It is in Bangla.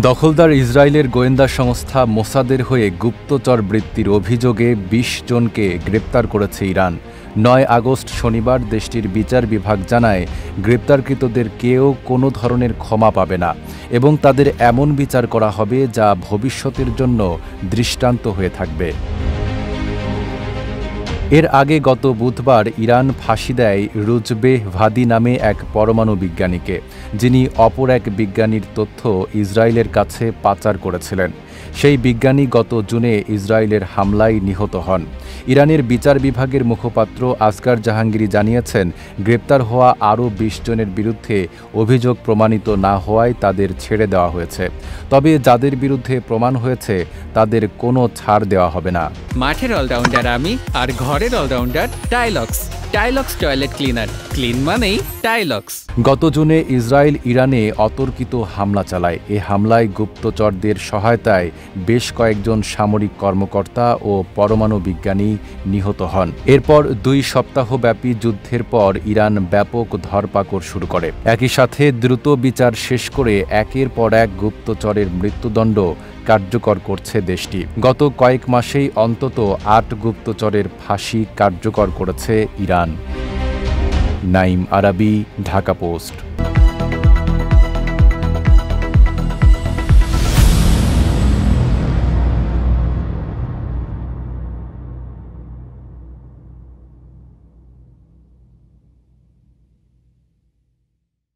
দখলদার ইসরায়েলের গোয়েন্দা সংস্থা মোসাদের হয়ে গুপ্তচর বৃত্তির অভিযোগে ২০ জনকে গ্রেপ্তার করেছে ইরান। ৯ আগস্ট শনিবার দেশটির বিচার বিভাগ জানায়, গ্রেপ্তারকৃতদের কেউ কোনো ধরনের ক্ষমা পাবে না এবং তাদের এমন বিচার করা হবে যা ভবিষ্যতের জন্য দৃষ্টান্ত হয়ে থাকবে। এর আগে গত বুধবার ইরান ফাঁসি দেয় রুজবেহ ভাদি নামে এক পরমাণু বিজ্ঞানীকে, যিনি অপর এক বিজ্ঞানীর তথ্য ইসরায়েলের কাছে পাচার করেছিলেন। সেই বিজ্ঞানী গত জুনে ইসরায়েলের হামলায় নিহত হন। ইরানের বিচার বিভাগের মুখপাত্র আসগার জাহাঙ্গীরি জানিয়েছেন, গ্রেপ্তার হওয়া আরও ২০ জনের বিরুদ্ধে অভিযোগ প্রমাণিত না হওয়ায় তাদের ছেড়ে দেওয়া হয়েছে। তবে যাদের বিরুদ্ধে প্রমাণ হয়েছে তাদের কোনো ছাড় দেওয়া হবে না। মাঠের অলরাউন্ডার আমি, আর ঘরের allrounder Tylox. Tylox toilet cleaner, clean মানেই টাইলক্স। গত জুনে ইসরায়েল ইরানে অতর্কিত হামলা চালায়। এ হামলায় গুপ্তচরদের সহায়তায় বেশ কয়েকজন সামরিক কর্মকর্তা ও পরমাণু বিজ্ঞানী নিহত হন। এরপর ২ সপ্তাহব্যাপী যুদ্ধের পর ইরান ব্যাপক ধরপাকড় শুরু করে। একই সাথে দ্রুত বিচার শেষ করে একের পর এক গুপ্তচরের মৃত্যুদণ্ড কার্যকর করছে দেশটি। গত কয়েক মাসেই অন্তত ৮ গুপ্তচরের ফাঁসি কার্যকর করেছে ইরান। নাঈম আরাবী, ঢাকা পোস্ট।